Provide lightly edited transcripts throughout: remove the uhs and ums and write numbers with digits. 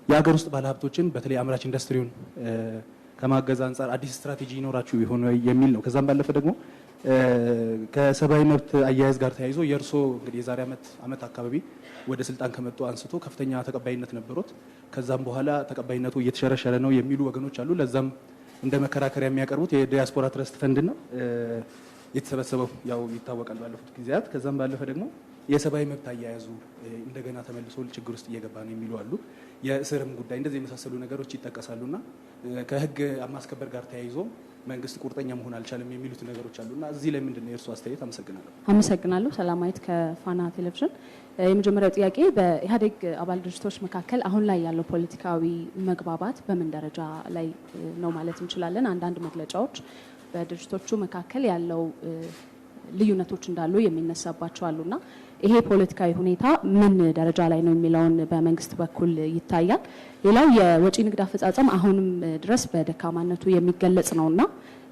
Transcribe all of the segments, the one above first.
የሀገር ውስጥ ባለሀብቶችን በተለይ አምራች ኢንዱስትሪውን ከማገዝ አንጻር አዲስ ስትራቴጂ ይኖራችሁ ይሆን የሚል ነው። ከዛም ባለፈ ደግሞ ከሰብአዊ መብት አያያዝ ጋር ተያይዞ የእርሶ እንግዲህ የዛሬ ዓመት አካባቢ ወደ ስልጣን ከመጡ አንስቶ ከፍተኛ ተቀባይነት ነበሩት። ከዛም በኋላ ተቀባይነቱ እየተሸረሸረ ነው የሚሉ ወገኖች አሉ። ለዛም እንደ መከራከሪያ የሚያቀርቡት የዲያስፖራ ትረስት ፈንድ ነው የተሰበሰበው ያው ይታወቃል ባለፉት ጊዜያት። ከዛም ባለፈ ደግሞ የሰብአዊ መብት አያያዙ እንደገና ተመልሶ ችግር ውስጥ እየገባ ነው የሚሉ አሉ። የእስርም ጉዳይ እንደዚህ የመሳሰሉ ነገሮች ይጠቀሳሉና ከህግ ማስከበር ጋር ተያይዞ መንግስት ቁርጠኛ መሆን አልቻለም የሚሉት ነገሮች አሉና እዚህ ላይ ምንድነው የእርሱ አስተያየት? አመሰግናለሁ። ሰላማዊት ከፋና ቴሌቪዥን። የመጀመሪያው ጥያቄ በኢህአዴግ አባል ድርጅቶች መካከል አሁን ላይ ያለው ፖለቲካዊ መግባባት በምን ደረጃ ላይ ነው ማለት እንችላለን? አንዳንድ መግለጫዎች በድርጅቶቹ መካከል ያለው ልዩነቶች እንዳሉ የሚነሳባቸው አሉና ይሄ ፖለቲካዊ ሁኔታ ምን ደረጃ ላይ ነው የሚለውን በመንግስት በኩል ይታያል። ሌላው የወጪ ንግድ አፈጻጸም አሁንም ድረስ በደካማነቱ የሚገለጽ ነውና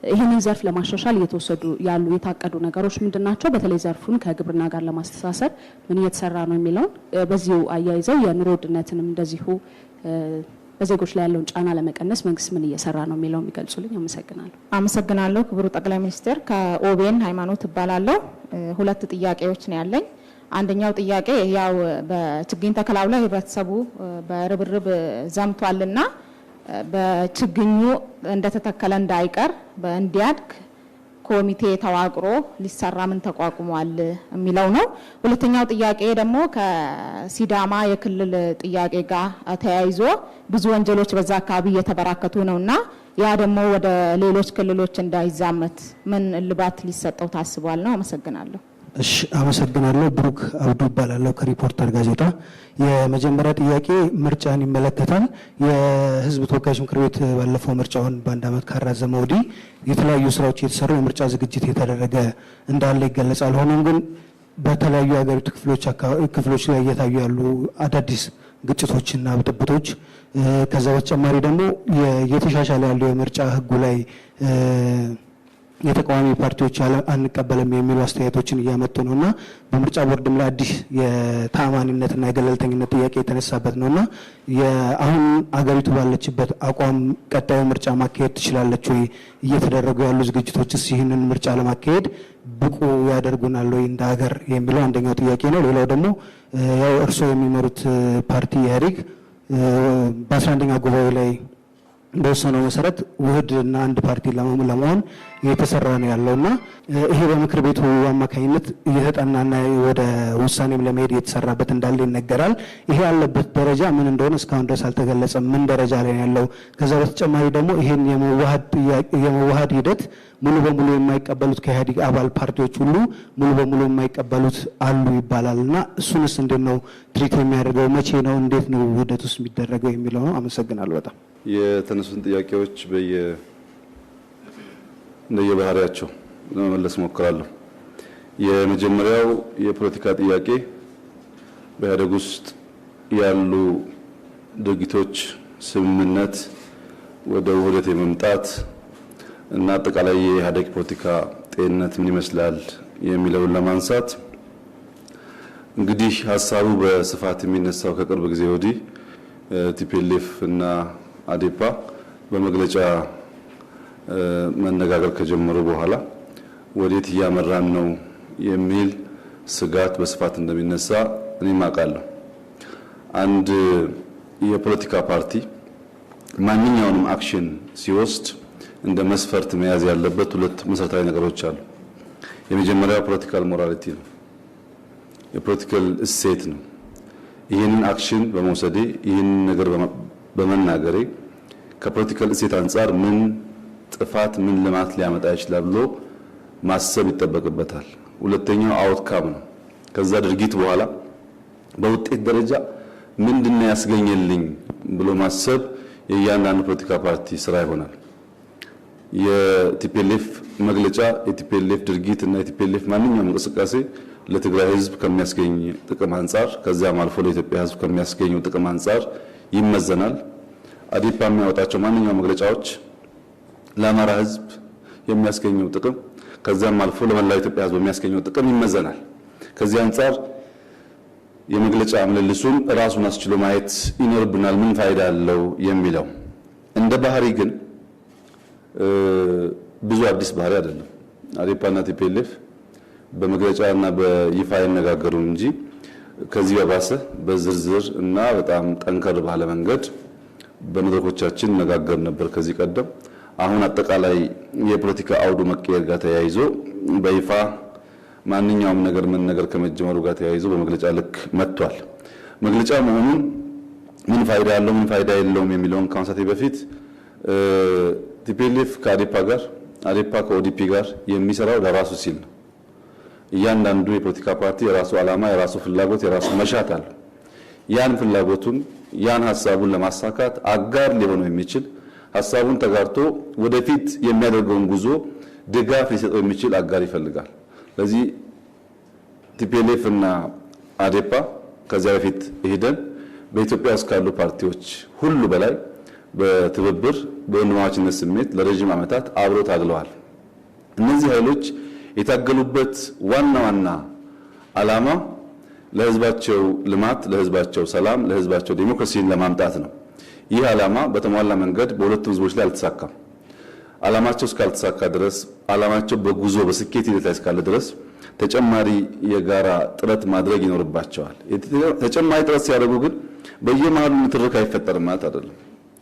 ይህንን ዘርፍ ለማሻሻል እየተወሰዱ ያሉ የታቀዱ ነገሮች ምንድናቸው? በተለይ ዘርፉን ከግብርና ጋር ለማስተሳሰር ምን እየተሰራ ነው የሚለውን በዚሁ አያይዘው የኑሮ ውድነትንም እንደዚሁ በዜጎች ላይ ያለውን ጫና ለመቀነስ መንግስት ምን እየሰራ ነው የሚለው የሚገልጹልኝ። አመሰግናለሁ። ክቡር ጠቅላይ ሚኒስትር፣ ከኦቤን ሃይማኖት እባላለሁ። ሁለት ጥያቄዎች ነው ያለኝ። አንደኛው ጥያቄ ያው በችግኝ ተከላው ላይ ህብረተሰቡ በርብርብ ዘምቷልና በችግኙ እንደተተከለ እንዳይቀር እንዲያድግ ኮሚቴ ተዋቅሮ ሊሰራ ምን ተቋቁሟል የሚለው ነው። ሁለተኛው ጥያቄ ደግሞ ከሲዳማ የክልል ጥያቄ ጋር ተያይዞ ብዙ ወንጀሎች በዛ አካባቢ እየተበራከቱ ነውና ያ ደግሞ ወደ ሌሎች ክልሎች እንዳይዛመት ምን እልባት ሊሰጠው ታስቧል ነው? አመሰግናለሁ። እሺ፣ አመሰግናለሁ። ብሩክ አብዱ እባላለሁ ከሪፖርተር ጋዜጣ። የመጀመሪያ ጥያቄ ምርጫን ይመለከታል። የህዝብ ተወካዮች ምክር ቤት ባለፈው ምርጫውን በአንድ ዓመት ካራዘመ ወዲህ የተለያዩ ስራዎች የተሰሩ የምርጫ ዝግጅት የተደረገ እንዳለ ይገለጻል። ሆኖም ግን በተለያዩ የሀገሪቱ ክፍሎች ላይ እየታዩ ያሉ አዳዲስ ግጭቶችና ብጥብጦች ከዛ በተጨማሪ ደግሞ እየተሻሻለ ያለው የምርጫ ህጉ ላይ የተቃዋሚ ፓርቲዎች አንቀበልም የሚሉ አስተያየቶችን እያመጡ ነውና በምርጫ ቦርድም ላይ አዲስ የተአማኒነትና የገለልተኝነት ጥያቄ የተነሳበት ነውና አሁን አገሪቱ ባለችበት አቋም ቀጣዩ ምርጫ ማካሄድ ትችላለች ወይ? እየተደረጉ ያሉ ዝግጅቶችስ ይህንን ምርጫ ለማካሄድ ብቁ ያደርጉናል ወይ እንደ ሀገር የሚለው አንደኛው ጥያቄ ነው። ሌላው ደግሞ ያው እርስዎ የሚመሩት ፓርቲ ኢህአዴግ በ11ኛ ጉባኤ ላይ በወሰነው መሰረት ውህድና አንድ ፓርቲ ለመሆን እየተሰራ ነው ያለውና ይሄ በምክር ቤቱ አማካኝነት እየተጠናና ወደ ውሳኔም ለመሄድ እየተሰራበት እንዳለ ይነገራል። ይሄ ያለበት ደረጃ ምን እንደሆነ እስካሁን ድረስ አልተገለጸም። ምን ደረጃ ላይ ያለው? ከዛ በተጨማሪ ደግሞ ይሄን የመዋሃድ ሂደት ሙሉ በሙሉ የማይቀበሉት ከኢህአዴግ አባል ፓርቲዎች ሁሉ ሙሉ በሙሉ የማይቀበሉት አሉ ይባላልና እሱንስ እንዴት ነው ትሪት የሚያደርገው? መቼ ነው? እንዴት ነው ውህደት ውስጥ የሚደረገው የሚለው ነው። አመሰግናለሁ። በጣም የተነሱን ጥያቄዎች እንደየባህሪያቸው ለመመለስ ሞክራለሁ። የመጀመሪያው የፖለቲካ ጥያቄ በኢህአዴግ ውስጥ ያሉ ድርጊቶች ስምምነት ወደ ውህደት የመምጣት እና አጠቃላይ የኢህአዴግ ፖለቲካ ጤንነት ምን ይመስላል የሚለውን ለማንሳት እንግዲህ ሀሳቡ በስፋት የሚነሳው ከቅርብ ጊዜ ወዲህ ቲፒኤልኤፍ እና አዴፓ በመግለጫ መነጋገር ከጀመሩ በኋላ ወዴት እያመራን ነው የሚል ስጋት በስፋት እንደሚነሳ እኔም አውቃለሁ። አንድ የፖለቲካ ፓርቲ ማንኛውንም አክሽን ሲወስድ እንደ መስፈርት መያዝ ያለበት ሁለት መሰረታዊ ነገሮች አሉ። የመጀመሪያው ፖለቲካል ሞራሊቲ ነው፣ የፖለቲካል እሴት ነው። ይህንን አክሽን በመውሰዴ ይህንን ነገር በመናገሬ ከፖለቲካል እሴት አንጻር ምን ጥፋት ምን ልማት ሊያመጣ ይችላል ብሎ ማሰብ ይጠበቅበታል። ሁለተኛው አውትካም ነው። ከዛ ድርጊት በኋላ በውጤት ደረጃ ምንድነው ያስገኘልኝ ብሎ ማሰብ የእያንዳንዱ ፖለቲካ ፓርቲ ስራ ይሆናል። የቲፒኤልኤፍ መግለጫ የቲፒኤልኤፍ ድርጊት እና የቲፒኤልኤፍ ማንኛውም እንቅስቃሴ ለትግራይ ህዝብ ከሚያስገኝ ጥቅም አንጻር ከዚያም አልፎ ለኢትዮጵያ ህዝብ ከሚያስገኘው ጥቅም አንጻር ይመዘናል። አዴፓ የሚያወጣቸው ማንኛውም መግለጫዎች ለአማራ ህዝብ የሚያስገኘው ጥቅም ከዚያም አልፎ ለመላው ኢትዮጵያ ህዝብ የሚያስገኘው ጥቅም ይመዘናል። ከዚህ አንጻር የመግለጫ ምልልሱን ራሱን አስችሎ ማየት ይኖርብናል። ምን ፋይዳ አለው የሚለው እንደ ባህሪ ግን ብዙ አዲስ ባህሪ አይደለም። አዴፓና ቲፒኤልኤፍ በመግለጫና በይፋ ይነጋገሩ እንጂ ከዚህ በባሰ በዝርዝር እና በጣም ጠንከር ባለ መንገድ በመድረኮቻችን ነጋገር ነበር ከዚህ ቀደም። አሁን አጠቃላይ የፖለቲካ አውዱ መቀየር ጋር ተያይዞ በይፋ ማንኛውም ነገር መነገር ከመጀመሩ ጋር ተያይዞ በመግለጫ ልክ መጥቷል። መግለጫ መሆኑን ምን ፋይዳ አለው ምን ፋይዳ የለውም የሚለውን ከማንሳቴ በፊት ቲፒኤልኤፍ ከአዴፓ ጋር አዴፓ ከኦዲፒ ጋር የሚሰራው ለራሱ ሲል ነው። እያንዳንዱ የፖለቲካ ፓርቲ የራሱ ዓላማ፣ የራሱ ፍላጎት፣ የራሱ መሻት አለ። ያን ፍላጎቱን ያን ሐሳቡን ለማሳካት አጋር ሊሆነው የሚችል ሐሳቡን ተጋርቶ ወደፊት የሚያደርገውን ጉዞ ድጋፍ ሊሰጠው የሚችል አጋር ይፈልጋል። ስለዚህ ቲፒኤልኤፍ እና አዴፓ ከዚያ በፊት ሄደን በኢትዮጵያ ውስጥ ካሉ ፓርቲዎች ሁሉ በላይ በትብብር በወንድማማችነት ስሜት ለረጅም ዓመታት አብሮ ታግለዋል። እነዚህ ኃይሎች የታገሉበት ዋና ዓላማ ለህዝባቸው ልማት፣ ለህዝባቸው ሰላም፣ ለህዝባቸው ዲሞክራሲን ለማምጣት ነው። ይህ ዓላማ በተሟላ መንገድ በሁለቱም ህዝቦች ላይ አልተሳካም። ዓላማቸው እስካልተሳካ ድረስ ዓላማቸው በጉዞ በስኬት ሂደት ላይ እስካለ ድረስ ተጨማሪ የጋራ ጥረት ማድረግ ይኖርባቸዋል። ተጨማሪ ጥረት ሲያደርጉ ግን በየመሃሉ ንትርክ አይፈጠርም ማለት አይደለም።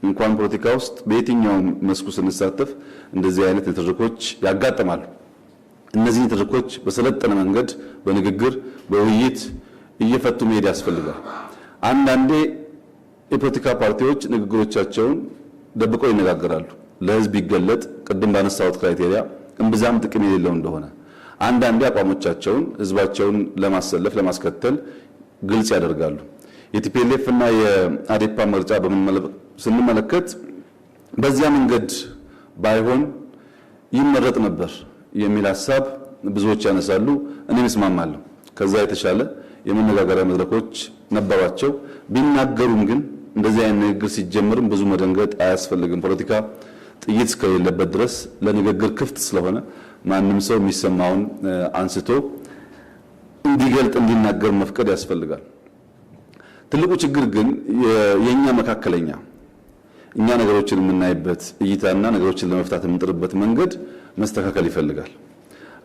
እንኳን ፖለቲካ ውስጥ በየትኛውም መስኩ ስንሳተፍ እንደዚህ አይነት ንትርኮች ያጋጥማሉ። እነዚህ ንትርኮች በሰለጠነ መንገድ በንግግር በውይይት እየፈቱ መሄድ ያስፈልጋል። አንዳንዴ የፖለቲካ ፓርቲዎች ንግግሮቻቸውን ደብቀው ይነጋገራሉ። ለህዝብ ይገለጥ ቅድም ባነሳሁት ክራይቴሪያ እምብዛም ጥቅም የሌለው እንደሆነ አንዳንዴ አቋሞቻቸውን ህዝባቸውን ለማሰለፍ ለማስከተል ግልጽ ያደርጋሉ። የቲፒኤልኤፍ እና የአዴፓ ምርጫ ስንመለከት በዚያ መንገድ ባይሆን ይመረጥ ነበር የሚል ሐሳብ ብዙዎች ያነሳሉ። እኔም እስማማለሁ። ከዛ የተሻለ የመነጋገሪያ መድረኮች ነበሯቸው። ቢናገሩም ግን እንደዚህ አይነት ንግግር ሲጀምርም ብዙ መደንገጥ አያስፈልግም። ፖለቲካ ጥይት እስከሌለበት ድረስ ለንግግር ክፍት ስለሆነ ማንም ሰው የሚሰማውን አንስቶ እንዲገልጥ እንዲናገር መፍቀድ ያስፈልጋል። ትልቁ ችግር ግን የኛ መካከለኛ እኛ ነገሮችን የምናይበት እይታና ነገሮችን ለመፍታት የምንጥርበት መንገድ መስተካከል ይፈልጋል።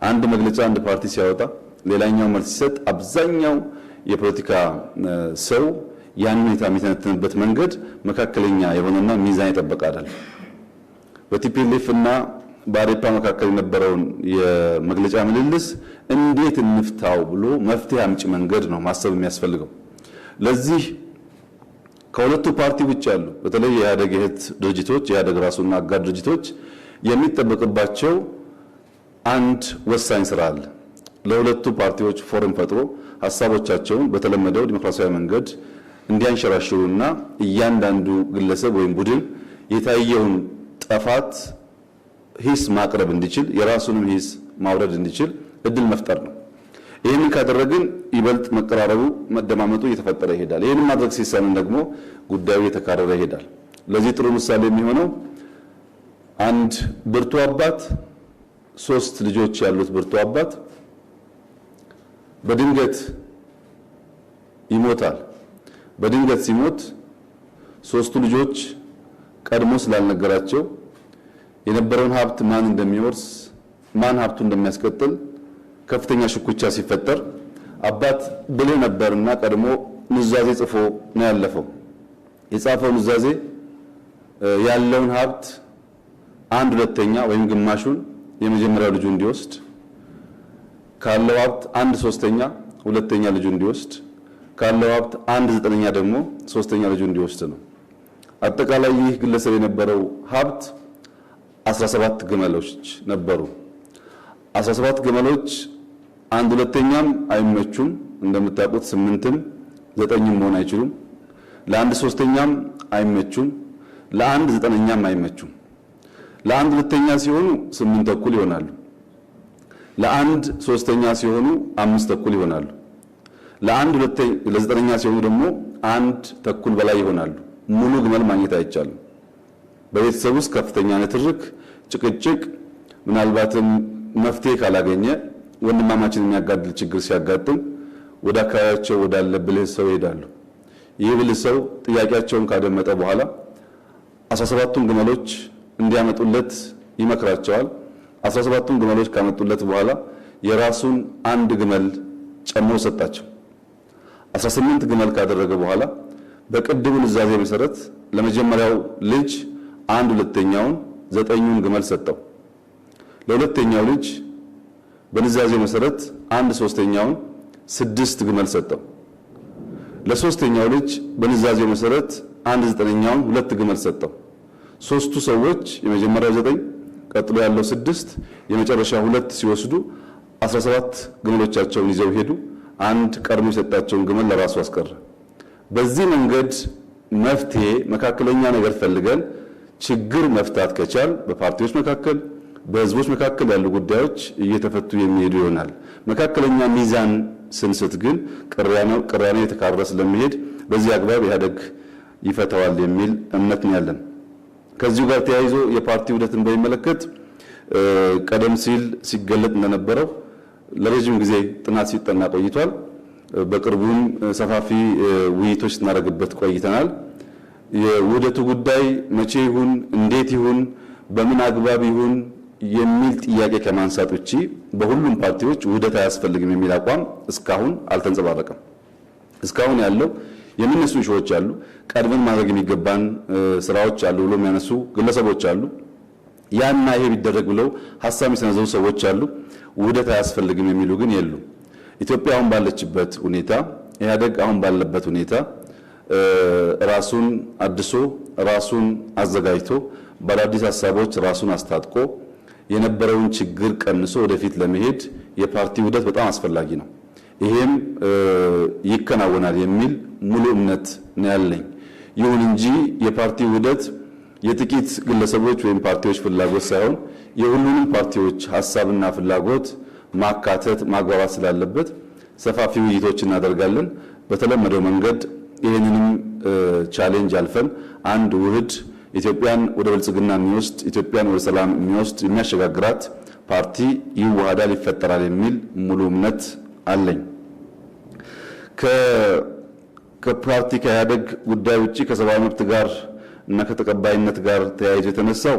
አንድ መግለጫ አንድ ፓርቲ ሲያወጣ ሌላኛው መልስ ሲሰጥ አብዛኛው የፖለቲካ ሰው ያን ሁኔታ የሚተነትንበት መንገድ መካከለኛ የሆነና ሚዛን የጠበቀ አይደለም። በቲፒኤልኤፍ እና በአዴፓ መካከል የነበረውን የመግለጫ ምልልስ እንዴት እንፍታው ብሎ መፍትሄ አምጪ መንገድ ነው ማሰብ የሚያስፈልገው። ለዚህ ከሁለቱ ፓርቲ ውጭ ያሉ በተለይ የኢህአዴግ እህት ድርጅቶች የኢህአዴግ ራሱና አጋር ድርጅቶች የሚጠበቅባቸው አንድ ወሳኝ ስራ አለ። ለሁለቱ ፓርቲዎች ፎረም ፈጥሮ ሐሳቦቻቸውን በተለመደው ዲሞክራሲያዊ መንገድ እንዲያንሸራሽሩና እያንዳንዱ ግለሰብ ወይም ቡድን የታየውን ጥፋት ሂስ ማቅረብ እንዲችል የራሱንም ሂስ ማውረድ እንዲችል እድል መፍጠር ነው። ይህንን ካደረግን ይበልጥ መቀራረቡ መደማመጡ እየተፈጠረ ይሄዳል። ይህንን ማድረግ ሲሳንን ደግሞ ጉዳዩ እየተካረረ ይሄዳል። ለዚህ ጥሩ ምሳሌ የሚሆነው አንድ ብርቱ አባት 3 ልጆች ያሉት ብርቱ አባት በድንገት ይሞታል። በድንገት ሲሞት 3ቱ ልጆች ቀድሞ ስላልነገራቸው የነበረውን ሀብት ማን እንደሚወርስ ማን ሀብቱ እንደሚያስቀጥል ከፍተኛ ሽኩቻ ሲፈጠር አባት ብልህ ነበርና ቀድሞ ኑዛዜ ጽፎ ነው ያለፈው። የጻፈው ኑዛዜ ያለውን ሀብት 1/2 ወይም ግማሹን የመጀመሪያው ልጁ እንዲወስድ፣ ካለው ሀብት 1/3 ሁለተኛ ልጁ እንዲወስድ፣ ካለው ሀብት 1/9 ደግሞ ሶስተኛ ልጁ እንዲወስድ ነው። አጠቃላይ ይህ ግለሰብ የነበረው ሀብት 17 ግመሎች ነበሩ። 17 ግመሎች 1/2 አይመቹም። እንደምታውቁት 8ም 9ም መሆን አይችሉም። ለ1/3 አይመቹም። ለ1/9 አይመቹም። ለ1/2 ሲሆኑ 8 ተኩል ይሆናሉ። ለ1/3 ሲሆኑ 5 ተኩል ይሆናሉ። ለ1/9 ሲሆኑ ደግሞ 1 ተኩል በላይ ይሆናሉ። ሙሉ ግመል ማግኘት አይቻልም። በቤተሰብ ውስጥ ከፍተኛ ንትርክ፣ ጭቅጭቅ፣ ምናልባትም መፍትሄ ካላገኘ ወንድማማችን የሚያጋድል ችግር ሲያጋጥም ወደ አካባቢያቸው ወዳለ ብልህ ሰው ይሄዳሉ። ይህ ብልህ ሰው ጥያቄያቸውን ካደመጠ በኋላ 17ቱን ግመሎች እንዲያመጡለት ይመክራቸዋል። 17ቱን ግመሎች ካመጡለት በኋላ የራሱን አንድ ግመል ጨምሮ ሰጣቸው። 18 ግመል ካደረገ በኋላ በቅድሙ ንዛዜ መሰረት ለመጀመሪያው ልጅ 1/2ኛውን 9ኙን ግመል ሰጠው። ለሁለተኛው ልጅ በንዛዜ መሰረት 1/3ኛውን 6 ግመል ሰጠው። ለሶስተኛው ልጅ በንዛዜ መሰረት 1/9ኛውን 2 ግመል ሰጠው። ሶስቱ ሰዎች የመጀመሪያው 9 ቀጥሎ ያለው 6 የመጨረሻ 2 ሲወስዱ 17 ግመሎቻቸውን ይዘው ሄዱ። አንድ ቀድሞ የሰጣቸውን ግመል ለራሱ አስቀረ። በዚህ መንገድ መፍትሄ መካከለኛ ነገር ፈልገን ችግር መፍታት ከቻል በፓርቲዎች መካከል በህዝቦች መካከል ያሉ ጉዳዮች እየተፈቱ የሚሄዱ ይሆናል። መካከለኛ ሚዛን ስንስት ግን ቅራኔ የተካረረ ስለሚሄድ በዚህ አግባብ ኢህአዴግ ይፈታዋል የሚል እምነት ነው ያለን። ከዚሁ ጋር ተያይዞ የፓርቲ ውህደትን በሚመለከት ቀደም ሲል ሲገለጥ እንደነበረው ለረጅም ጊዜ ጥናት ሲጠና ቆይቷል። በቅርቡም ሰፋፊ ውይይቶች ስናደርግበት ቆይተናል። የውህደቱ ጉዳይ መቼ ይሁን፣ እንዴት ይሁን፣ በምን አግባብ ይሁን የሚል ጥያቄ ከማንሳት ውጪ በሁሉም ፓርቲዎች ውህደት አያስፈልግም የሚል አቋም እስካሁን አልተንጸባረቀም። እስካሁን ያለው የሚነሱ ሾዎች አሉ፣ ቀድመን ማድረግ የሚገባን ስራዎች አሉ ብሎ የሚያነሱ ግለሰቦች አሉ። ያና ይሄ ቢደረግ ብለው ሐሳብ የሚሰነዘሩ ሰዎች አሉ። ውህደት አያስፈልግም የሚሉ ግን የሉ። ኢትዮጵያ አሁን ባለችበት ሁኔታ፣ ኢህአዴግ አሁን ባለበት ሁኔታ ራሱን አድሶ ራሱን አዘጋጅቶ በአዳዲስ ሐሳቦች ራሱን አስታጥቆ የነበረውን ችግር ቀንሶ ወደፊት ለመሄድ የፓርቲ ውህደት በጣም አስፈላጊ ነው። ይሄም ይከናወናል የሚል ሙሉ እምነት ነው ያለኝ። ይሁን እንጂ የፓርቲ ውህደት የጥቂት ግለሰቦች ወይም ፓርቲዎች ፍላጎት ሳይሆን የሁሉንም ፓርቲዎች ሐሳብና ፍላጎት ማካተት ማግባባት ስላለበት ሰፋፊ ውይይቶች እናደርጋለን። በተለመደው መንገድ ይህንንም ቻሌንጅ አልፈን አንድ ውህድ ኢትዮጵያን ወደ ብልጽግና የሚወስድ ኢትዮጵያን ወደ ሰላም የሚወስድ የሚያሸጋግራት ፓርቲ ይዋሃዳል፣ ይፈጠራል የሚል ሙሉ እምነት አለኝ። ከፓርቲ ከኢህአዴግ ጉዳይ ውጪ ከሰብአዊ መብት ጋር እና ከተቀባይነት ጋር ተያይዞ የተነሳው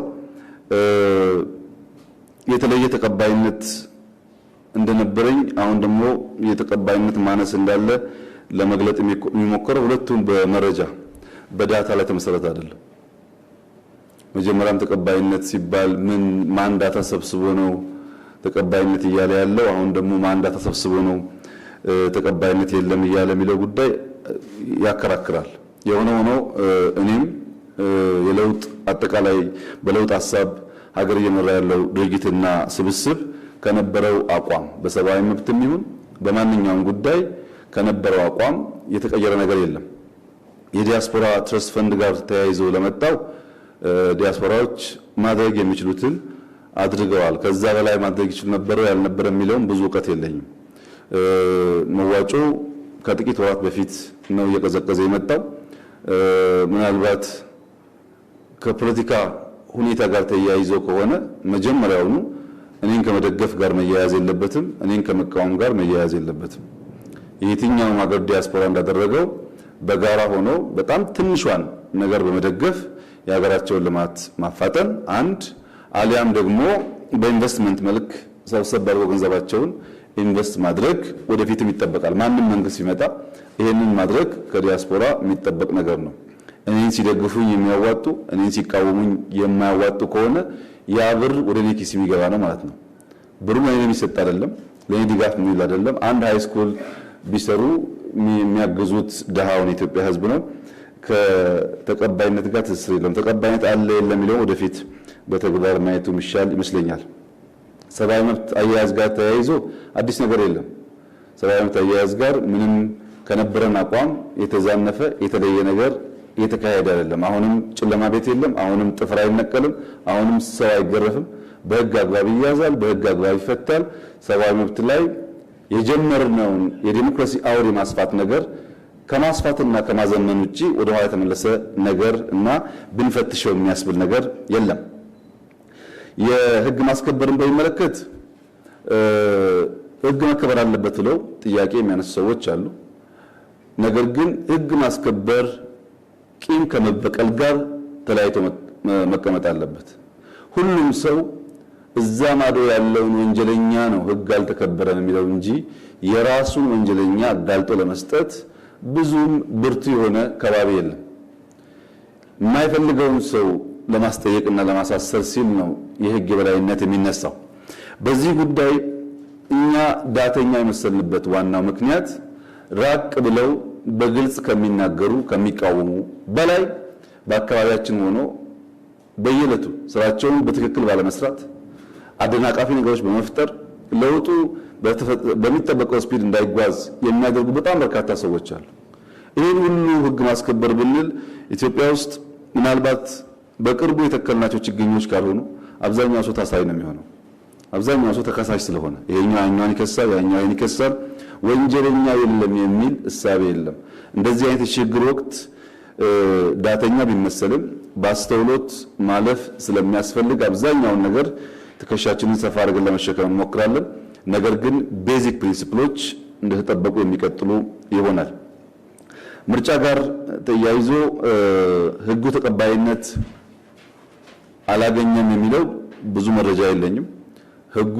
የተለየ ተቀባይነት እንደነበረኝ አሁን ደግሞ የተቀባይነት ማነስ እንዳለ ለመግለጥ የሚሞከረው ሁለቱም በመረጃ በዳታ ላይ ተመሰረተ አይደለም። መጀመሪያም ተቀባይነት ሲባል ማን ዳታ ሰብስቦ ነው ተቀባይነት እያለ ያለው? አሁን ደግሞ ማን ዳታ ሰብስቦ ነው ተቀባይነት የለም እያለ የሚለው ጉዳይ ያከራክራል። የሆነ ሆኖ እኔም የለውጥ አጠቃላይ በለውጥ ሐሳብ ሀገር እየመራ ያለው ድርጅትና ስብስብ ከነበረው አቋም በሰብአዊ መብትም ይሁን በማንኛውም ጉዳይ ከነበረው አቋም የተቀየረ ነገር የለም። የዲያስፖራ ትረስት ፈንድ ጋር ተያይዞ ለመጣው ዲያስፖራዎች ማድረግ የሚችሉትን አድርገዋል። ከዛ በላይ ማድረግ ይችሉ ነበር ያልነበረ የሚለውም ብዙ እውቀት የለኝም። መዋጮ ከጥቂት ወራት በፊት ነው እየቀዘቀዘ የመጣው። ምናልባት ከፖለቲካ ሁኔታ ጋር ተያይዞ ከሆነ መጀመሪያውኑ እኔን ከመደገፍ ጋር መያያዝ የለበትም፣ እኔን ከመቃወም ጋር መያያዝ የለበትም። የትኛውም ሀገር ዲያስፖራ እንዳደረገው በጋራ ሆኖ በጣም ትንሿን ነገር በመደገፍ የሀገራቸውን ልማት ማፋጠን አንድ፣ አሊያም ደግሞ በኢንቨስትመንት መልክ ሰብሰብ አድርገው ገንዘባቸውን ኢንቨስት ማድረግ ወደፊትም ይጠበቃል። ማንም መንግስት ሲመጣ ይሄንን ማድረግ ከዲያስፖራ የሚጠበቅ ነገር ነው። እኔን ሲደግፉኝ የሚያዋጡ እኔን ሲቃወሙኝ የማያዋጡ ከሆነ ያ ብር ወደ እኔ ኪስ የሚገባ ነው ማለት ነው። ብሩ ለእኔ የሚሰጥ አይደለም፣ ለእኔ ድጋፍ የሚውል አይደለም። አንድ ሃይ ስኩል ቢሰሩ የሚያግዙት ድሃውን የኢትዮጵያ ሕዝብ ነው። ከተቀባይነት ጋር ትስስር የለም። ተቀባይነት አለ የለም የሚለው ወደፊት በተግባር ማየቱ ይሻል ይመስለኛል። ሰብአዊ መብት አያያዝ ጋር ተያይዞ አዲስ ነገር የለም። ሰብአዊ መብት አያያዝ ጋር ምንም ከነበረን አቋም የተዛነፈ የተለየ ነገር እየተካሄደ አይደለም። አሁንም ጨለማ ቤት የለም። አሁንም ጥፍር አይነቀልም። አሁንም ሰው አይገረፍም። በህግ አግባብ ይያዛል፣ በህግ አግባብ ይፈታል። ሰብአዊ መብት ላይ የጀመርነውን የዲሞክራሲ አውድ የማስፋት ነገር ከማስፋትና ከማዘመን ውጪ ወደ ኋላ የተመለሰ ነገር እና ብንፈትሸው የሚያስብል ነገር የለም። የህግ ማስከበርን በሚመለከት ህግ መከበር አለበት ብለው ጥያቄ የሚያነሱ ሰዎች አሉ። ነገር ግን ህግ ማስከበር ቂም ከመበቀል ጋር ተለያይቶ መቀመጥ አለበት። ሁሉም ሰው እዛ ማዶ ያለውን ወንጀለኛ ነው ህግ አልተከበረም የሚለው እንጂ የራሱን ወንጀለኛ አጋልጦ ለመስጠት ብዙም ብርቱ የሆነ ከባቢ የለም። የማይፈልገውን ሰው ለማስጠየቅና ለማሳሰር ሲል ነው የህግ የበላይነት የሚነሳው። በዚህ ጉዳይ እኛ ዳተኛ የመሰልንበት ዋናው ምክንያት ራቅ ብለው በግልጽ ከሚናገሩ ከሚቃወሙ በላይ በአካባቢያችን ሆኖ በየዕለቱ ስራቸውን በትክክል ባለመስራት አደናቃፊ ነገሮች በመፍጠር ለውጡ በሚጠበቀው ስፒድ እንዳይጓዝ የሚያደርጉ በጣም በርካታ ሰዎች አሉ። ይህን ሁሉ ህግ ማስከበር ብንል ኢትዮጵያ ውስጥ ምናልባት በቅርቡ የተከልናቸው ችግኞች ካልሆኑ አብዛኛው ሰው ታሳሪ ነው የሚሆነው። አብዛኛው ሰው ተከሳሽ ስለሆነ ይሄኛው ያኛውን ይከሳል፣ ያኛው ይሄን ይከሳል፣ ወንጀለኛ የለም የሚል እሳቤ የለም። እንደዚህ አይነት የችግር ወቅት ዳተኛ ቢመሰልም በአስተውሎት ማለፍ ስለሚያስፈልግ አብዛኛውን ነገር ትከሻችንን ሰፋ አድርገን ለመሸከም እንሞክራለን። ነገር ግን ቤዚክ ፕሪንሲፕሎች እንደተጠበቁ የሚቀጥሉ ይሆናል። ምርጫ ጋር ተያይዞ ህጉ ተቀባይነት አላገኘም የሚለው ብዙ መረጃ የለኝም። ህጉ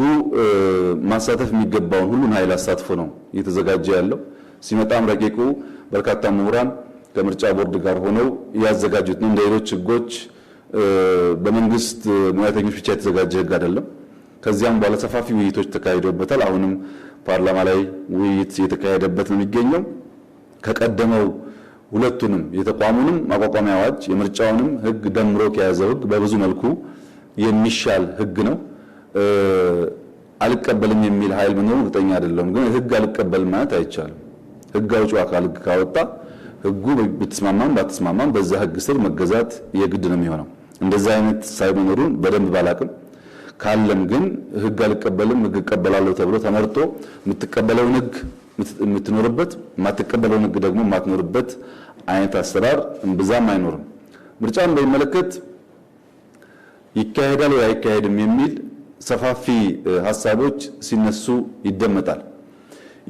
ማሳተፍ የሚገባውን ሁሉን ኃይል አሳትፎ ነው እየተዘጋጀ ያለው። ሲመጣም ረቂቁ በርካታ ምሁራን ከምርጫ ቦርድ ጋር ሆነው ያዘጋጁት ነው። እንደ ሌሎች ህጎች በመንግስት ሙያተኞች ብቻ የተዘጋጀ ህግ አይደለም። ከዚያም በኋላ ሰፋፊ ውይይቶች ተካሂደውበታል። አሁንም ፓርላማ ላይ ውይይት እየተካሄደበት ነው የሚገኘው። ከቀደመው ሁለቱንም የተቋሙንም ማቋቋሚያ አዋጅ የምርጫውንም ህግ ደምሮ ከያዘው ህግ በብዙ መልኩ የሚሻል ህግ ነው። አልቀበልም የሚል ኃይል መኖሩ እርግጠኛ አይደለም። ግን ህግ አልቀበልም ማለት አይቻልም። ህግ አውጪው አካል ህግ ካወጣ ህጉ ብትስማማም ባትስማማም በዛ ህግ ስር መገዛት የግድ ነው የሚሆነው። እንደዛ አይነት ሳይመኖሩን በደንብ ባላቅም ካለም ግን ህግ አልቀበልም ህግ እቀበላለሁ ተብሎ ተመርጦ የምትቀበለውን ህግ የምትኖርበት የማትቀበለውን ህግ ደግሞ የማትኖርበት አይነት አሰራር እምብዛም አይኖርም። ምርጫን በሚመለከት ይካሄዳል ወይ አይካሄድም የሚል ሰፋፊ ሐሳቦች ሲነሱ ይደመጣል።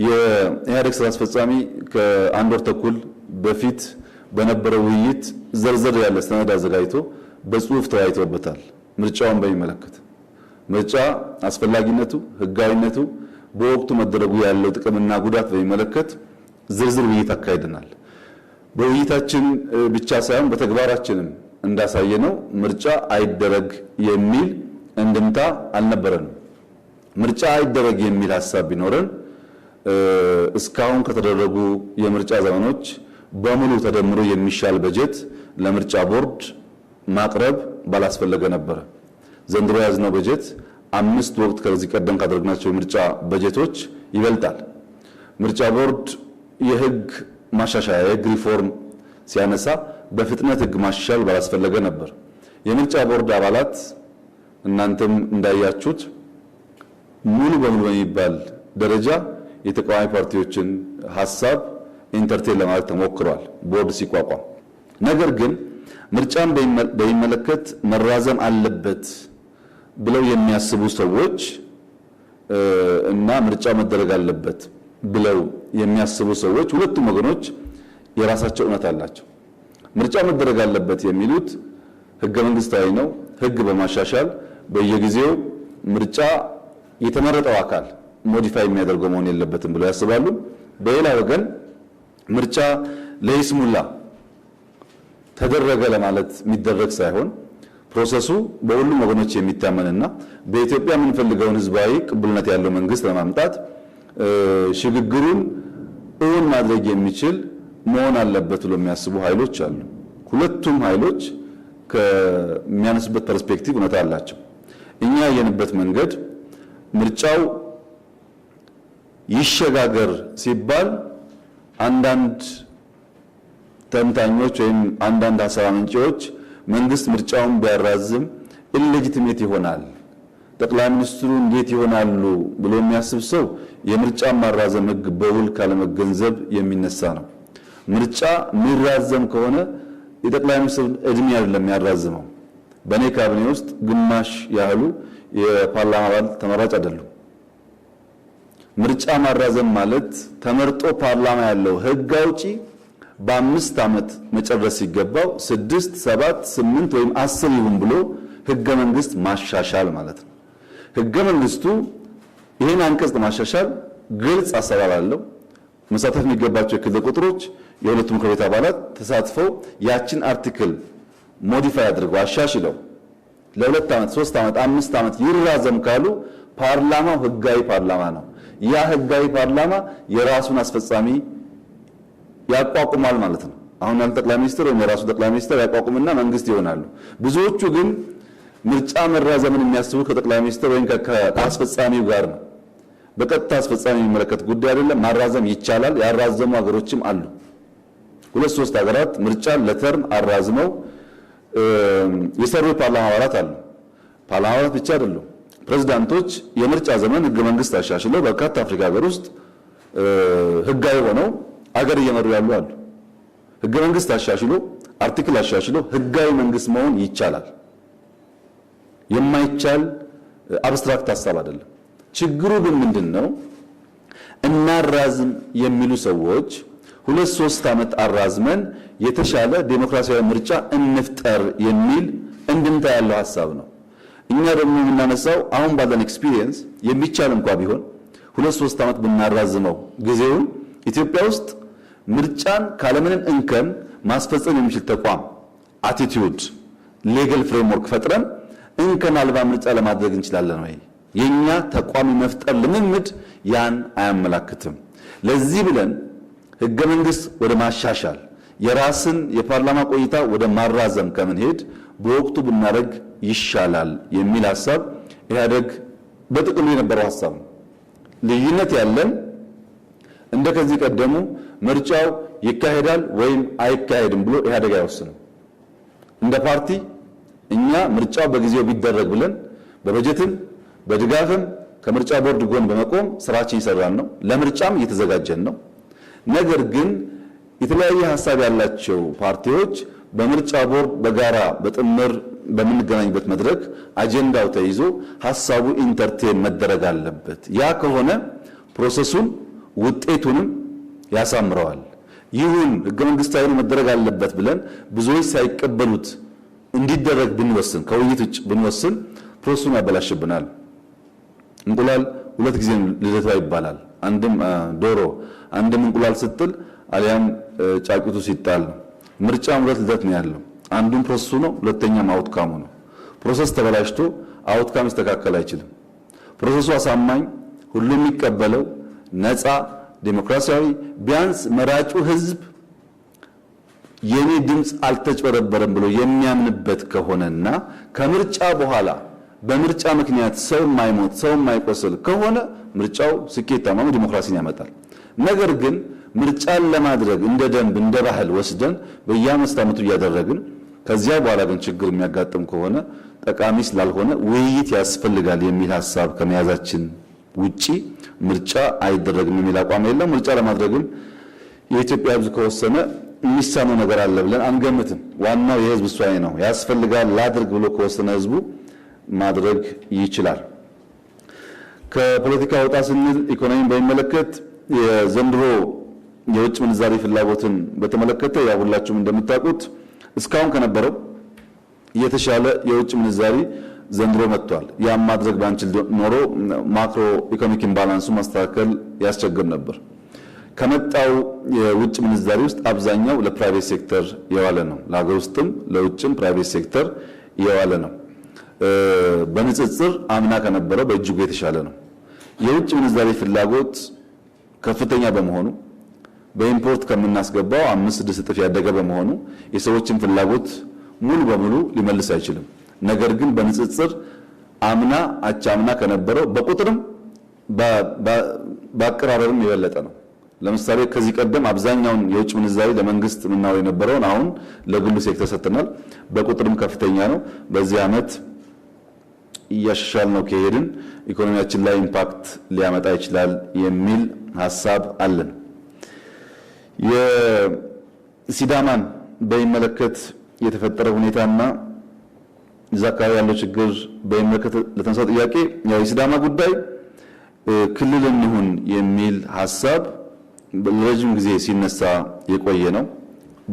የኢህአዴግ ስራ አስፈጻሚ ከአንድ ወር ተኩል በፊት በነበረው ውይይት ዘርዘር ያለ ሰነድ አዘጋጅቶ በጽሁፍ ተወያይተውበታል። ምርጫውን በሚመለከት ምርጫ አስፈላጊነቱ፣ ህጋዊነቱ፣ በወቅቱ መደረጉ ያለው ጥቅምና ጉዳት በሚመለከት ዝርዝር ውይይት አካሂደናል። በውይይታችን ብቻ ሳይሆን በተግባራችንም እንዳሳየነው ምርጫ አይደረግ የሚል እንድምታ አልነበረንም። ምርጫ አይደረግ የሚል ሐሳብ ቢኖረን እስካሁን ከተደረጉ የምርጫ ዘመኖች በሙሉ ተደምሮ የሚሻል በጀት ለምርጫ ቦርድ ማቅረብ ባላስፈለገ ነበር። ዘንድሮ ያዝነው በጀት 5 ወቅት ከዚህ ቀደም ካደረግናቸው የምርጫ በጀቶች ይበልጣል። ምርጫ ቦርድ የህግ ማሻሻያ የህግ ሪፎርም ሲያነሳ በፍጥነት ህግ ማሻሻል ባላስፈለገ ነበር። የምርጫ ቦርድ አባላት እናንተም እንዳያችሁት ሙሉ በሙሉ በሚባል ደረጃ የተቃዋሚ ፓርቲዎችን ሐሳብ ኢንተርቴን ለማድረግ ተሞክሯል ቦርድ ሲቋቋም። ነገር ግን ምርጫን በሚመለከት መራዘም አለበት ብለው የሚያስቡ ሰዎች እና ምርጫ መደረግ አለበት ብለው የሚያስቡ ሰዎች ሁለቱም ወገኖች የራሳቸው እውነት አላቸው። ምርጫ መደረግ አለበት የሚሉት ህገ መንግስታዊ ነው፣ ህግ በማሻሻል በየጊዜው ምርጫ የተመረጠው አካል ሞዲፋይ የሚያደርገው መሆን የለበትም ብለው ያስባሉ። በሌላ ወገን ምርጫ ለይስሙላ ተደረገ ለማለት የሚደረግ ሳይሆን ፕሮሰሱ በሁሉም ወገኖች የሚታመንና በኢትዮጵያ የምንፈልገውን ህዝባዊ ቅቡልነት ያለው መንግስት ለማምጣት ሽግግሩን እውን ማድረግ የሚችል መሆን አለበት ብለው የሚያስቡ ኃይሎች አሉ። ሁለቱም ኃይሎች ከሚያነሱበት ፐርስፔክቲቭ እውነት አላቸው። እኛ ያየንበት መንገድ ምርጫው ይሸጋገር ሲባል አንዳንድ ተንታኞች ወይም አንዳንድ ሐሳብ አመንጪዎች መንግስት ምርጫውን ቢያራዝም ኢሌጂቲሜት ይሆናል፣ ጠቅላይ ሚኒስትሩ እንዴት ይሆናሉ ብሎ የሚያስብ ሰው የምርጫ ማራዘም ህግ በውል ካለመገንዘብ የሚነሳ ነው። ምርጫ የሚራዘም ከሆነ የጠቅላይ ሚኒስትሩ እድሜ አይደለም የሚያራዝመው። በኔ ካቢኔ ውስጥ ግማሽ ያህሉ የፓርላማ አባል ተመራጭ አይደሉም። ምርጫ ማራዘም ማለት ተመርጦ ፓርላማ ያለው ህግ አውጪ በ5 ዓመት መጨረስ ሲገባው 6፣ 7፣ 8 ወይም 10 ይሁን ብሎ ህገ መንግስት ማሻሻል ማለት ነው። ህገ መንግስቱ ይህን አንቀጽ ማሻሻል ግልጽ አሰራር አለው። መሳተፍ የሚገባቸው የክልል ቁጥሮች የሁለቱም ምክር ቤት አባላት ተሳትፈው ያችን አርቲክል ሞዲፋይ አድርገው አሻሽለው ለ2 ዓመት፣ 3 ዓመት፣ 5 ዓመት ይራዘም ካሉ ፓርላማው ህጋዊ ፓርላማ ነው። ያ ህጋዊ ፓርላማ የራሱን አስፈጻሚ ያቋቁማል ማለት ነው። አሁን ያለ ጠቅላይ ሚኒስትር ወይም የራሱ ጠቅላይ ሚኒስትር ያቋቁምና መንግስት ይሆናሉ። ብዙዎቹ ግን ምርጫ መራዘምን የሚያስቡ ከጠቅላይ ሚኒስትር ወይም ከአስፈጻሚው ጋር ነው። በቀጥታ አስፈጻሚ የሚመለከት ጉዳይ አይደለም። ማራዘም ይቻላል። ያራዘሙ ሀገሮችም አሉ። 2-3 ሀገራት ምርጫን ለተርም አራዝመው የሰሩ ፓርላማ አባላት አሉ። ፓርላማ አባላት ብቻ አይደሉም። ፕሬዝዳንቶች የምርጫ ዘመን ህገ መንግስት አሻሽለው በርካታ አፍሪካ ሀገር ውስጥ ህጋዊ ሆነው አገር እየመሩ ያሉ አሉ። ህገ መንግስት አሻሽሎ አርቲክል አሻሽሎ ህጋዊ መንግስት መሆን ይቻላል። የማይቻል አብስትራክት ሐሳብ አይደለም። ችግሩ ግን ምንድነው? እናራዝም የሚሉ ሰዎች 2-3 ዓመት አራዝመን የተሻለ ዴሞክራሲያዊ ምርጫ እንፍጠር የሚል እንድምታ ያለው ሐሳብ ነው። እኛ ደግሞ የምናነሳው አሁን ባለን ኤክስፒሪየንስ የሚቻል እንኳን ቢሆን 2-3 ዓመት ብናራዝመው ጊዜውን ኢትዮጵያ ውስጥ ምርጫን ካለምንም እንከን ማስፈጸም የሚችል ተቋም አቲቲዩድ ሌጋል ፍሬምወርክ ፈጥረን እንከን አልባ ምርጫ ለማድረግ እንችላለን ወይ? የኛ ተቋም መፍጠር ልምምድ ያን አያመላክትም። ለዚህ ብለን ህገ መንግስት ወደ ማሻሻል የራስን የፓርላማ ቆይታ ወደ ማራዘም ከምንሄድ በወቅቱ ብናደርግ ይሻላል የሚል ሐሳብ ኢህአዴግ በጥቅሉ የነበረው ሐሳብ ነው። ልዩነት ያለን እንደ ከዚህ ቀደሙ ምርጫው ይካሄዳል ወይም አይካሄድም ብሎ ኢህአዴግ አይወስንም። እንደ ፓርቲ እኛ ምርጫው በጊዜው ቢደረግ ብለን በበጀትም በድጋፍም ከምርጫ ቦርድ ጎን በመቆም ስራችን ይሰራል ነው። ለምርጫም እየተዘጋጀን ነው። ነገር ግን የተለያየ ሐሳብ ያላቸው ፓርቲዎች በምርጫ ቦርድ በጋራ በጥምር በምንገናኝበት መድረክ አጀንዳው ተይዞ ሐሳቡ ኢንተርቴን መደረግ አለበት። ያ ከሆነ ፕሮሰሱን ውጤቱንም ያሳምረዋል። ይሁን ህገ መንግስታዊ መደረግ አለበት ብለን ብዙዎች ሳይቀበሉት እንዲደረግ ብንወስን ከውይይት ውጭ ብንወስን ፕሮሰሱን ያበላሽብናል። እንቁላል 2 ጊዜ ልደቷ ይባላል። አንድም ዶሮ አንድም እንቁላል ስትል አሊያም ጫጩቱ ሲጣል ነው። ምርጫም 2 ልደት ነው ያለው። አንዱም ፕሮሰሱ ነው፣ ሁለተኛም አውትካሙ ነው። ፕሮሰስ ተበላሽቶ አውትካም ይስተካከል አይችልም። ፕሮሰሱ አሳማኝ፣ ሁሉም የሚቀበለው ነፃ፣ ዴሞክራሲያዊ ቢያንስ መራጩ ህዝብ የኔ ድምጽ አልተጭበረበረም ብሎ የሚያምንበት ከሆነና ከምርጫ በኋላ በምርጫ ምክንያት ሰው የማይሞት ሰው የማይቆስል ከሆነ ምርጫው ስኬታማ ዲሞክራሲን ያመጣል። ነገር ግን ምርጫን ለማድረግ እንደ ደንብ እንደ ባህል ወስደን በየአምስት ዓመቱ እያደረግን ከዚያ በኋላ ግን ችግር የሚያጋጥም ከሆነ ጠቃሚ ስላልሆነ ውይይት ያስፈልጋል የሚል ሐሳብ ከመያዛችን ውጪ ምርጫ አይደረግም የሚል አቋም የለም። ምርጫ ለማድረግም የኢትዮጵያ ህዝብ ከወሰነ የሚሳነው ነገር አለ ብለን አንገምትም። ዋናው የህዝብ ውሳኔ ነው። ያስፈልጋል ላድርግ ብሎ ከወሰነ ህዝቡ ማድረግ ይችላል። ከፖለቲካ ወጣ ስንል ኢኮኖሚን በሚመለከት የዘንድሮ የውጭ ምንዛሪ ፍላጎትን በተመለከተ ያው ሁላችሁም እንደምታውቁት እስካሁን ከነበረው የተሻለ የውጭ ምንዛሪ ዘንድሮ መጥቷል። ያም ማድረግ ባንችል ኖሮ ማክሮ ኢኮኖሚክ ኢምባላንሱ ማስተካከል ያስቸግር ነበር። ከመጣው የውጭ ምንዛሪ ውስጥ አብዛኛው ለፕራይቬት ሴክተር የዋለ ነው። ለሀገር ውስጥም ለውጭም ፕራይቬት ሴክተር የዋለ ነው። በንጽጽር አምና ከነበረው በእጅጉ የተሻለ ነው። የውጭ ምንዛሪ ፍላጎት ከፍተኛ በመሆኑ በኢምፖርት ከምናስገባው 5-6 እጥፍ ያደገ በመሆኑ የሰዎችን ፍላጎት ሙሉ በሙሉ ሊመልስ አይችልም። ነገር ግን በንጽጽር አምና አቻምና ከነበረው በቁጥርም በአቀራረብም የበለጠ ነው። ለምሳሌ ከዚህ ቀደም አብዛኛውን የውጭ ምንዛሪ ለመንግስት ምናው የነበረውን አሁን ለግሉ ሴክተር ሰጥተናል። በቁጥርም ከፍተኛ ነው። በዚህ ዓመት እያሻሻል ነው ከሄድን ኢኮኖሚያችን ላይ ኢምፓክት ሊያመጣ ይችላል የሚል ሐሳብ አለን። የሲዳማን በሚመለከት የተፈጠረ ሁኔታና እዛ አካባቢ ያለው ችግር በሚመለከት ለተነሳው ጥያቄ ያው የሲዳማ ጉዳይ ክልል እንሁን የሚል ሐሳብ ለረጅም ጊዜ ሲነሳ የቆየ ነው።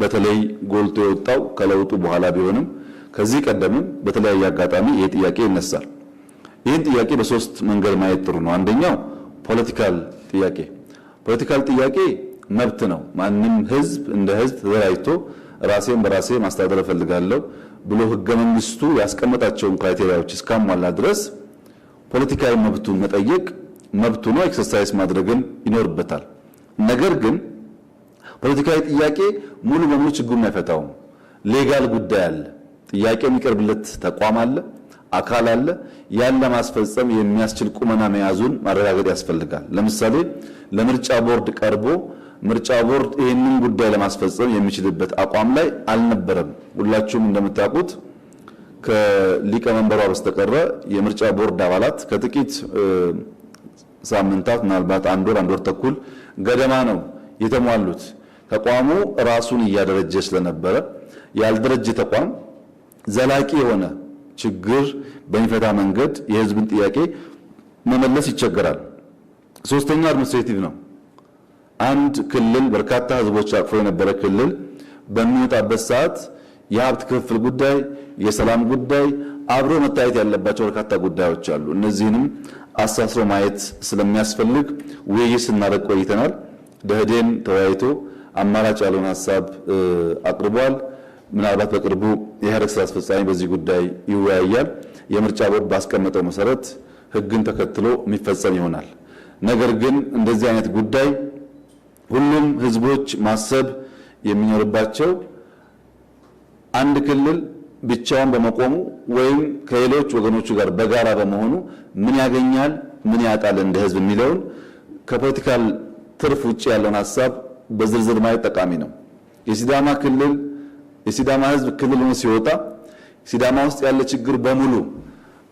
በተለይ ጎልቶ የወጣው ከለውጡ በኋላ ቢሆንም ከዚህ ቀደምም በተለያየ አጋጣሚ ይሄ ጥያቄ ይነሳል። ይህን ጥያቄ በሶስት መንገድ ማየት ጥሩ ነው። አንደኛው ፖለቲካል ጥያቄ መብት ነው። ማንም ህዝብ እንደ ህዝብ ተደራጅቶ ራሴን በራሴ ማስተዳደር እፈልጋለሁ ብሎ ህገ መንግስቱ ያስቀመጣቸውን ክራይቴሪያዎች እስካሟላ ድረስ ፖለቲካዊ መብቱን መጠየቅ መብቱ ነው፣ ኤክሰርሳይዝ ማድረግን ይኖርበታል። ነገር ግን ፖለቲካዊ ጥያቄ ሙሉ በሙሉ ችግሩን አይፈታውም። ሌጋል ጉዳይ አለ። ጥያቄ የሚቀርብለት ተቋም አለ፣ አካል አለ። ያን ለማስፈጸም የሚያስችል ቁመና መያዙን ማረጋገጥ ያስፈልጋል። ለምሳሌ ለምርጫ ቦርድ ቀርቦ ምርጫ ቦርድ ይህንን ጉዳይ ለማስፈጸም የሚችልበት አቋም ላይ አልነበረም። ሁላችሁም እንደምታውቁት ከሊቀመንበሯ በስተቀረ የምርጫ ቦርድ አባላት ከጥቂት ሳምንታት ምናልባት አንድ ወር ተኩል ገደማ ነው የተሟሉት። ተቋሙ ራሱን እያደረጀ ስለነበረ ያልደረጀ ተቋም ዘላቂ የሆነ ችግር በሚፈታ መንገድ የህዝብን ጥያቄ መመለስ ይቸገራል። ሶስተኛው አድሚኒስትሬቲቭ ነው። አንድ ክልል በርካታ ህዝቦች አቅፎ የነበረ ክልል በሚወጣበት ሰዓት የሀብት ክፍፍል ጉዳይ፣ የሰላም ጉዳይ አብሮ መታየት ያለባቸው በርካታ ጉዳዮች አሉ። እነዚህንም አሳስሮ ማየት ስለሚያስፈልግ ውይይት ስናደርግ ቆይተናል። ደህዴን ተወያይቶ አማራጭ ያለውን ሐሳብ አቅርቧል። ምናልባት በቅርቡ የኢህአዴግ ስራ አስፈጻሚ በዚህ ጉዳይ ይወያያል። የምርጫ ቦርድ ባስቀመጠው መሰረት ህግን ተከትሎ የሚፈጸም ይሆናል። ነገር ግን እንደዚህ አይነት ጉዳይ ሁሉም ህዝቦች ማሰብ የሚኖርባቸው አንድ ክልል ብቻውን በመቆሙ ወይም ከሌሎች ወገኖቹ ጋር በጋራ በመሆኑ ምን ያገኛል፣ ምን ያጣል እንደ ህዝብ የሚለውን ከፖለቲካል ትርፍ ውጪ ያለውን ሐሳብ በዝርዝር ማየት ጠቃሚ ነው። የሲዳማ ህዝብ ክልል ሆኖ ሲወጣ ሲዳማ ውስጥ ያለ ችግር በሙሉ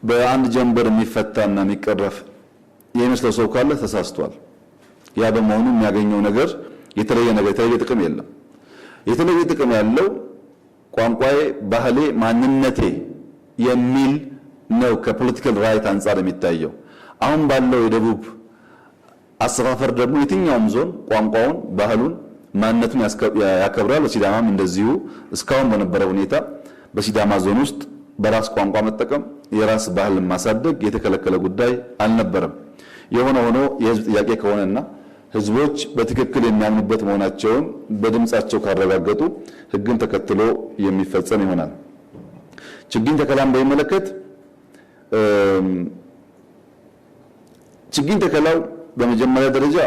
በአንድ ጀንበር የሚፈታና የሚቀረፍ የሚመስለው ሰው ካለ ተሳስቷል። ያ በመሆኑ የሚያገኘው ነገር የተለየ ጥቅም የለም። የተለየ ጥቅም ያለው ቋንቋዬ፣ ባህሌ፣ ማንነቴ የሚል ነው ከፖለቲካል ራይት አንጻር የሚታየው። አሁን ባለው የደቡብ አሰፋፈር ደግሞ የትኛውም ዞን ቋንቋውን፣ ባህሉን፣ ማንነቱን ያከብራል። በሲዳማም እንደዚሁ እስካሁን በነበረው ሁኔታ በሲዳማ ዞን ውስጥ በራስ ቋንቋ መጠቀም፣ የራስ ባህልን ማሳደግ የተከለከለ ጉዳይ አልነበረም። የሆነ ሆኖ የህዝብ ጥያቄ ከሆነና ህዝቦች በትክክል የሚያምኑበት መሆናቸውን በድምጻቸው ካረጋገጡ ህግን ተከትሎ የሚፈጸም ይሆናል። ችግኝ ተከላን በሚመለከት ችግኝ ተከላው በመጀመሪያ ደረጃ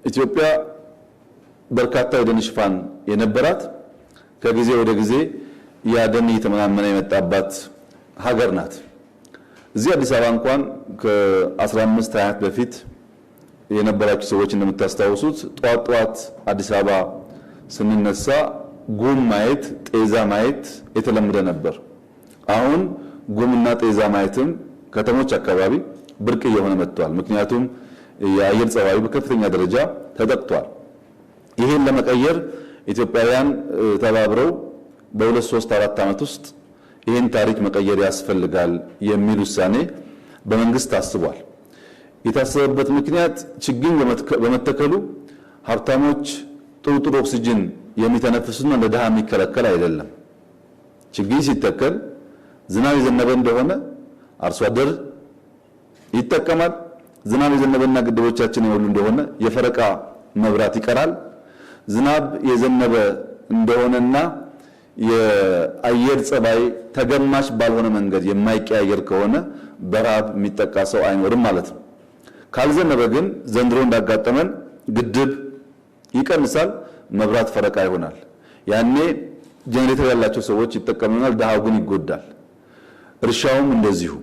ኢትዮጵያ በርካታ የደን ሽፋን የነበራት ከጊዜ ወደ ጊዜ ያ ደን እየተመናመነ የመጣባት ሀገር ናት። እዚህ አዲስ አበባ እንኳን ከ15 20 በፊት የነበራችሁ ሰዎች እንደምታስታውሱት ጧት አዲስ አበባ ስንነሳ ጉም ማየት፣ ጤዛ ማየት የተለመደ ነበር። አሁን ጉምና ጤዛ ማየትም ከተሞች አካባቢ ብርቅ እየሆነ መጥቷል። ምክንያቱም የአየር ጸባዩ በከፍተኛ ደረጃ ተጠቅቷል። ይሄን ለመቀየር ኢትዮጵያውያን ተባብረው በ2 3 4 ዓመት ውስጥ ይሄን ታሪክ መቀየር ያስፈልጋል የሚል ውሳኔ በመንግስት ታስቧል። የታሰበበት ምክንያት ችግኝ በመተከሉ ሀብታሞች ጥሩ ኦክሲጅን የሚተነፍሱና ለድሃ የሚከለከል አይደለም። ችግኝ ሲተከል ዝናብ የዘነበ እንደሆነ አርሶ አደር ይጠቀማል። ዝናብ የዘነበና ግድቦቻችን የሞሉ እንደሆነ የፈረቃ መብራት ይቀራል። ዝናብ የዘነበ እንደሆነና የአየር ጸባይ ተገማሽ ባልሆነ መንገድ የማይቀያየር ከሆነ በረሃብ የሚጠቃ ሰው አይኖርም ማለት ነው። ካልዘነበ ግን ዘንድሮ እንዳጋጠመን ግድብ ይቀንሳል፣ መብራት ፈረቃ ይሆናል። ያኔ ጄኔሬተር ያላቸው ሰዎች ይጠቀሙናል፣ ድሃው ግን ይጎዳል። እርሻውም እንደዚሁ።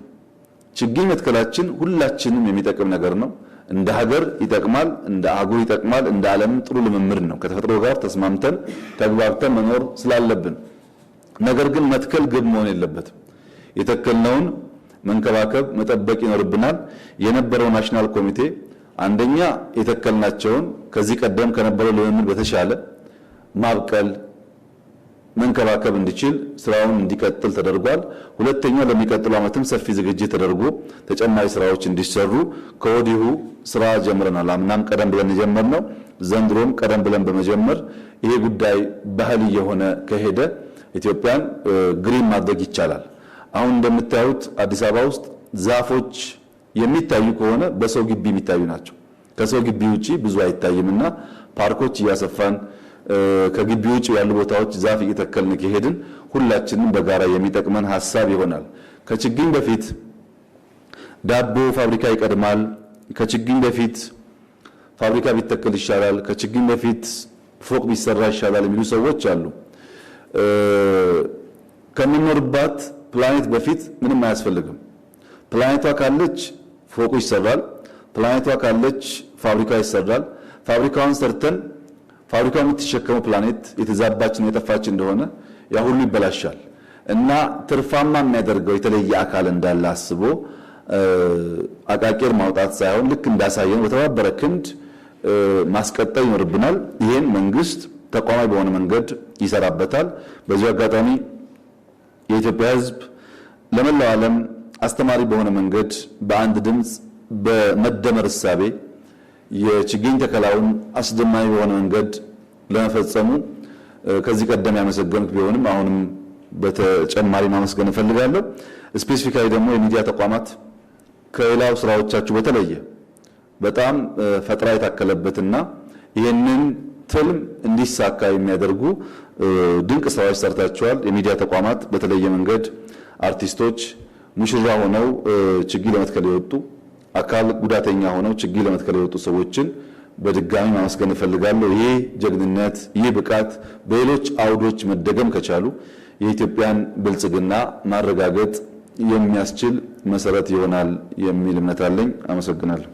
ችግኝ መትከላችን ሁላችንም የሚጠቅም ነገር ነው። እንደ ሀገር ይጠቅማል፣ እንደ አህጉር ይጠቅማል፣ እንደ ዓለም ጥሩ ልምምድ ነው። ከተፈጥሮ ጋር ተስማምተን ተግባብተን መኖር ስላለብን። ነገር ግን መትከል ግብ መሆን የለበትም። የተከልነውን መንከባከብ መጠበቅ ይኖርብናል። የነበረው ናሽናል ኮሚቴ አንደኛ የተከልናቸውን ከዚህ ቀደም ከነበረው ልምምድ በተሻለ ማብቀል፣ መንከባከብ እንዲችል ስራውን እንዲቀጥል ተደርጓል። ሁለተኛ ለሚቀጥሉ ዓመትም ሰፊ ዝግጅት ተደርጎ ተጨማሪ ስራዎች እንዲሰሩ ከወዲሁ ስራ ጀምረናል። አምናም ቀደም ብለን የጀመርነው ዘንድሮም ቀደም ብለን በመጀመር ይሄ ጉዳይ ባህል የሆነ ከሄደ ኢትዮጵያን ግሪን ማድረግ ይቻላል። አሁን እንደምታዩት አዲስ አበባ ውስጥ ዛፎች የሚታዩ ከሆነ በሰው ግቢ የሚታዩ ናቸው። ከሰው ግቢ ውጪ ብዙ አይታይምና ፓርኮች እያሰፋን ከግቢ ውጪ ያሉ ቦታዎች ዛፍ እየተከልን ከሄድን ሁላችንም በጋራ የሚጠቅመን ሐሳብ ይሆናል። ከችግኝ በፊት ዳቦ ፋብሪካ ይቀድማል፣ ከችግኝ በፊት ፋብሪካ ቢተከል ይሻላል፣ ከችግኝ በፊት ፎቅ ቢሰራ ይሻላል የሚሉ ሰዎች አሉ። ከምንኖርባት ፕላኔት በፊት ምንም አያስፈልግም። ፕላኔቷ ካለች ፎቁ ይሰራል፣ ፕላኔቷ ካለች ፋብሪካ ይሰራል። ፋብሪካውን ሰርተን ፋብሪካው የምትሸከመው ፕላኔት የተዛባችን የጠፋች እንደሆነ ያ ሁሉ ይበላሻል እና ትርፋማ የሚያደርገው የተለየ አካል እንዳለ አስቦ አቃቂር ማውጣት ሳይሆን ልክ እንዳሳየን በተባበረ ክንድ ማስቀጠል ይኖርብናል። ይሄን መንግስት ተቋማዊ በሆነ መንገድ ይሰራበታል። በዚህ አጋጣሚ የኢትዮጵያ ሕዝብ ለመላው ዓለም አስተማሪ በሆነ መንገድ በአንድ ድምፅ በመደመር እሳቤ የችግኝ ተከላውን አስደማሚ በሆነ መንገድ ለመፈጸሙ ከዚህ ቀደም ያመሰገንኩ ቢሆንም አሁንም በተጨማሪ ማመስገን እፈልጋለሁ። ስፔሲፊካሊ ደግሞ የሚዲያ ተቋማት ከሌላው ስራዎቻችሁ በተለየ በጣም ፈጠራ የታከለበትና ይህንን ትልም እንዲሳካ የሚያደርጉ ድንቅ ስራዎች ሰርታችኋል። የሚዲያ ተቋማት በተለየ መንገድ አርቲስቶች ሙሽራ ሆነው ችግኝ ለመትከል የወጡ አካል ጉዳተኛ ሆነው ችግኝ ለመትከል የወጡ ሰዎችን በድጋሚ ማመስገን እፈልጋለሁ። ይህ ጀግንነት፣ ይህ ብቃት በሌሎች አውዶች መደገም ከቻሉ የኢትዮጵያን ብልጽግና ማረጋገጥ የሚያስችል መሰረት ይሆናል የሚል እምነት አለኝ። አመሰግናለሁ።